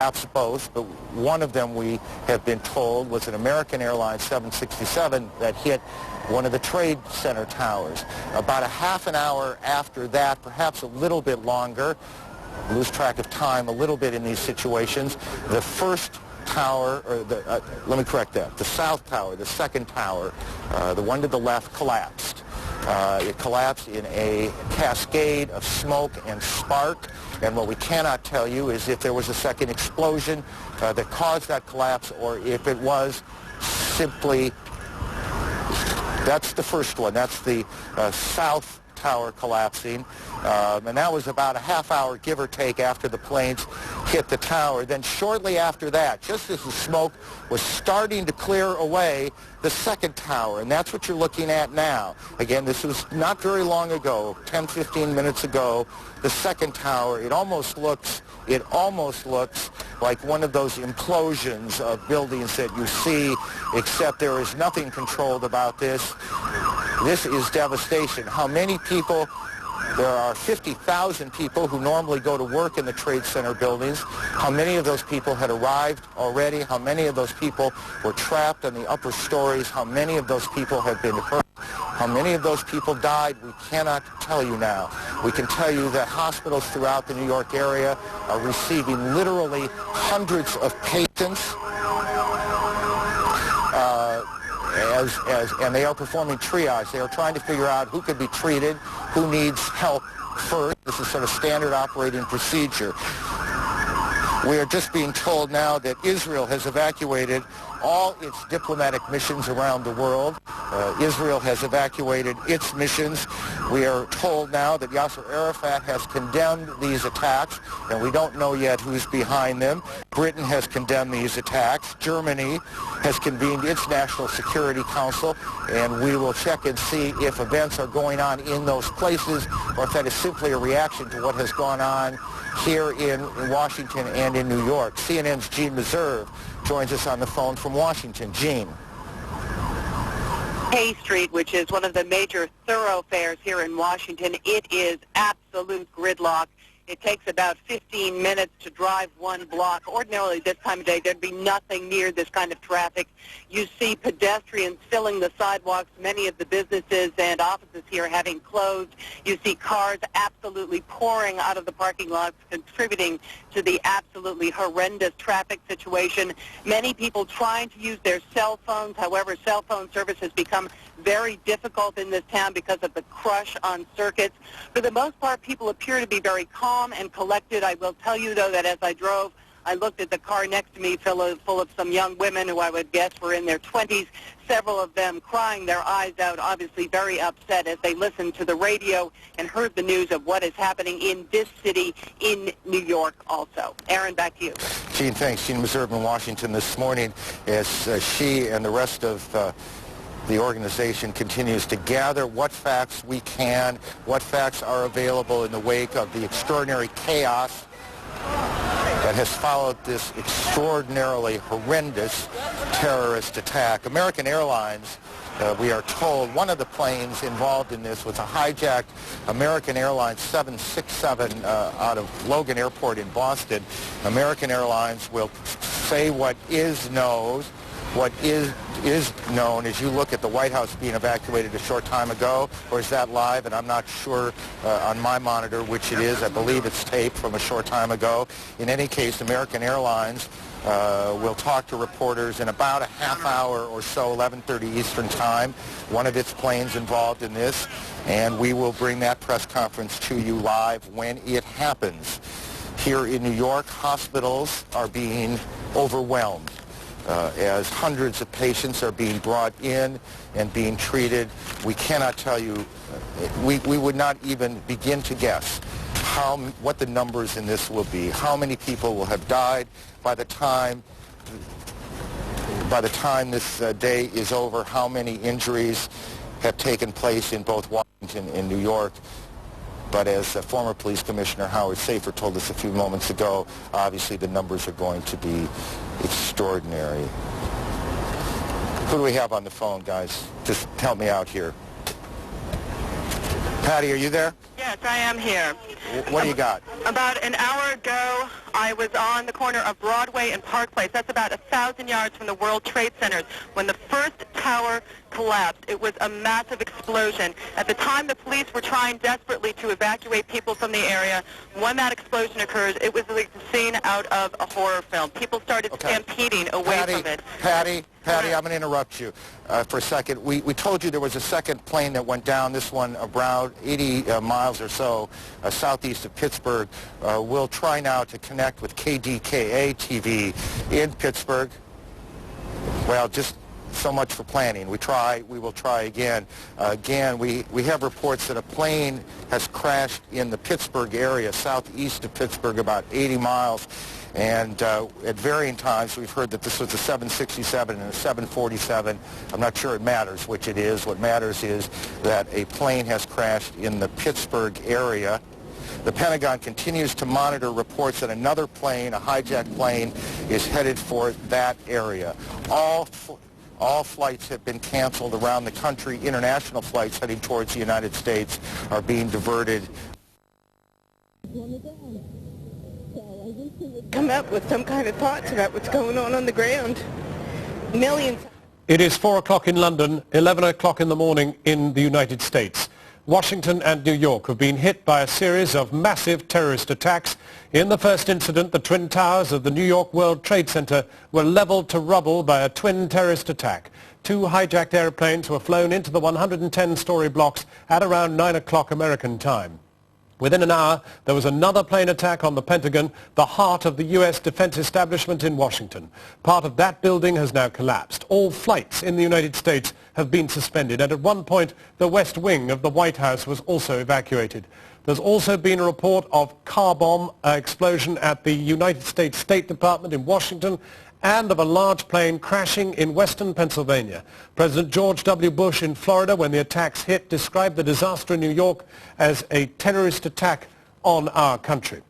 perhaps both, but one of them we have been told was an American Airlines 767 that hit one of the Trade Center towers. About a half an hour after that, perhaps a little bit longer, lose track of time a little bit in these situations, the first tower, or let me correct that, the south tower, the second tower, the one to the left, collapsed. It collapsed in a cascade of smoke and spark, and what we cannot tell you is if there was a second explosion that caused that collapse, or if it was simply, that's the first one, that's the south tower collapsing, and that was about a half hour, give or take, after the planes hit the tower. Then shortly after that, just as the smoke was starting to clear away, the second tower, and that's what you're looking at now. Again, this was not very long ago, 10, 15 minutes ago, the second tower. It almost looks like one of those implosions of buildings that you see, except there is nothing controlled about this. This is devastation. How many people? There are 50,000 people who normally go to work in the Trade Center buildings. How many of those people had arrived already? How many of those people were trapped in the upper stories? How many of those people have been hurt? How many of those people died? We cannot tell you now. We can tell you that hospitals throughout the New York area are receiving literally hundreds of patients. And they are performing triage. They are trying to figure out who could be treated, who needs help first. This is sort of standard operating procedure. We are just being told now that Israel has evacuated all its diplomatic missions around the world. Israel has evacuated its missions. We are told now that Yasser Arafat has condemned these attacks, and we don't know yet who's behind them. Britain has condemned these attacks. Germany has convened its National Security Council, and we will check and see if events are going on in those places or if that is simply a reaction to what has gone on here in Washington and in New York. CNN's Gene Meserve joins us on the phone from Washington. Gene. Hay Street, which is one of the major thoroughfares here in Washington, it is absolute gridlock. It takes about 15 minutes to drive one block. Ordinarily, this time of day, there'd be nothing near this kind of traffic. You see pedestrians filling the sidewalks, many of the businesses and offices here having closed. You see cars absolutely pouring out of the parking lots, contributing to the absolutely horrendous traffic situation. Many people trying to use their cell phones. However, cell phone service has become very difficult in this town because of the crush on circuits. For the most part, people appear to be very calm and collected. I will tell you, though, that as I drove, I looked at the car next to me full of some young women who I would guess were in their 20s, several of them crying their eyes out, obviously very upset as they listened to the radio and heard the news of what is happening in this city in New York also. Aaron, back to you. Gene, thanks. Gene Meserve in Washington this morning as she and the rest of the organization continues to gather what facts we can, what facts are available in the wake of the extraordinary chaos that has followed this extraordinarily horrendous terrorist attack. American Airlines, we are told, one of the planes involved in this was a hijacked American Airlines 767 out of Logan Airport in Boston. American Airlines will say what is known. What is known as you look at the White House being evacuated a short time ago, or is that live? And I'm not sure on my monitor which it is. I believe it's taped from a short time ago. In any case, American Airlines will talk to reporters in about a half hour or so, 11:30 Eastern Time. One of its planes involved in this, and we will bring that press conference to you live when it happens. Here in New York, hospitals are being overwhelmed. As hundreds of patients are being brought in and being treated. We cannot tell you, we would not even begin to guess what the numbers in this will be, how many people will have died by the time this day is over, how many injuries have taken place in both Washington and New York. But as former police commissioner Howard Safir told us a few moments ago, obviously the numbers are going to be extraordinary. Who do we have on the phone, guys? Just help me out here. Patty, are you there? Yeah, Yes, I am here. What do you got? About an hour ago, I was on the corner of Broadway and Park Place. That's about 1,000 yards from the World Trade Center. When the first tower collapsed, it was a massive explosion. At the time, the police were trying desperately to evacuate people from the area. When that explosion occurred, it was like the scene out of a horror film. People started stampeding away from it. Patty, I'm going to interrupt you for a second. We told you there was a second plane that went down, this one around 80 miles or so southeast of Pittsburgh. We'll try now to connect with KDKA TV in Pittsburgh. Well, just so much for planning. We will try again. We have reports that a plane has crashed in the Pittsburgh area, southeast of Pittsburgh, about 80 miles. And at varying times, we've heard that this was a 767 and a 747. I'm not sure it matters which it is. What matters is that a plane has crashed in the Pittsburgh area. The Pentagon continues to monitor reports that another plane, a hijacked plane, is headed for that area. All flights have been canceled around the country. International flights heading towards the United States are being diverted. Come up with some kind of thoughts about what's going on the ground. Millions. It is 4 o'clock in London, 11 o'clock in the morning in the United States. Washington and New York have been hit by a series of massive terrorist attacks. In the first incident, the Twin Towers of the New York World Trade Center were leveled to rubble by a twin terrorist attack. 2 hijacked airplanes were flown into the 110-story blocks at around 9 o'clock American time. Within an hour, there was another plane attack on the Pentagon, the heart of the U.S. defense establishment in Washington. Part of that building has now collapsed. All flights in the United States have been suspended, and at one point, the West Wing of the White House was also evacuated. There's also been a report of car bomb explosion at the United States State Department in Washington, and of a large plane crashing in western Pennsylvania. President George W. Bush in Florida, when the attacks hit, described the disaster in New York as a terrorist attack on our country.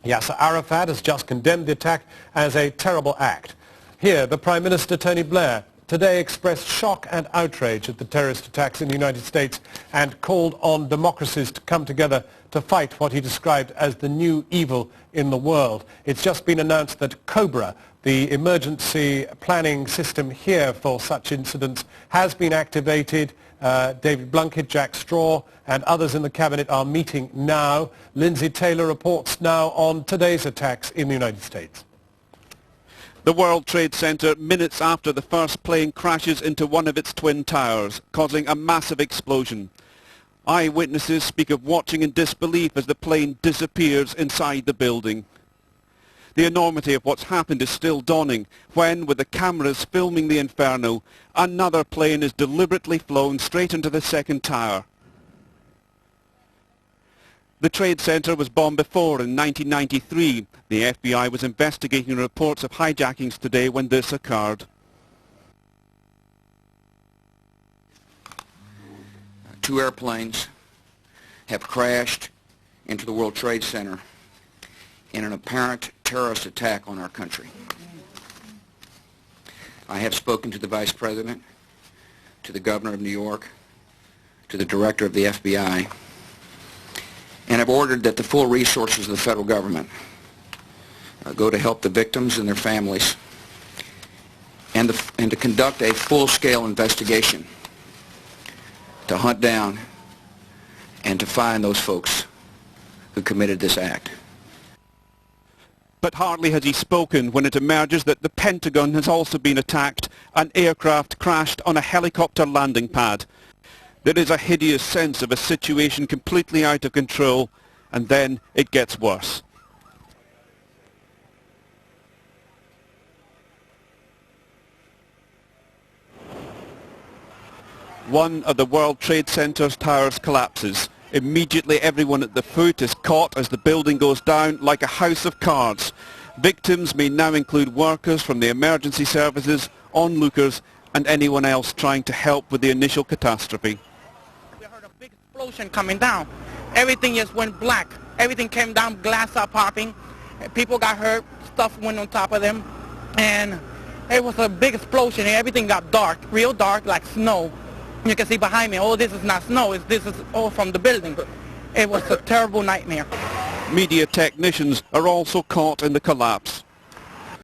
Yasser Arafat has just condemned the attack as a terrible act. Here, the Prime Minister, Tony Blair, today expressed shock and outrage at the terrorist attacks in the United States and called on democracies to come together to fight what he described as the new evil in the world. It's just been announced that COBRA, the emergency planning system here for such incidents, has been activated. David Blunkett, Jack Straw and others in the cabinet are meeting now. Lindsay Taylor reports now on today's attacks in the United States. The World Trade Center minutes after the first plane crashes into one of its twin towers, causing a massive explosion. Eyewitnesses speak of watching in disbelief as the plane disappears inside the building. The enormity of what's happened is still dawning when, with the cameras filming the inferno, another plane is deliberately flown straight into the second tower. The Trade Center was bombed before in 1993. The FBI was investigating reports of hijackings today when this occurred. 2 airplanes have crashed into the World Trade Center in an apparent terrorist attack on our country. I have spoken to the Vice President, to the Governor of New York, to the Director of the FBI, and have ordered that the full resources of the federal government go to help the victims and their families, and to conduct a full-scale investigation to hunt down and to find those folks who committed this act. But hardly has he spoken when it emerges that the Pentagon has also been attacked. An aircraft crashed on a helicopter landing pad. There is a hideous sense of a situation completely out of control, and then it gets worse. One of the World Trade Center's towers collapses. Immediately everyone at the foot is caught as the building goes down like a house of cards. Victims may now include workers from the emergency services, onlookers, and anyone else trying to help with the initial catastrophe. We heard a big explosion coming down. Everything just went black. Everything came down, glass started popping. People got hurt, stuff went on top of them. And it was a big explosion and everything got dark, real dark, like snow. You can see behind me, oh, this is not snow, this is all from the building. It was a terrible nightmare. Media technicians are also caught in the collapse.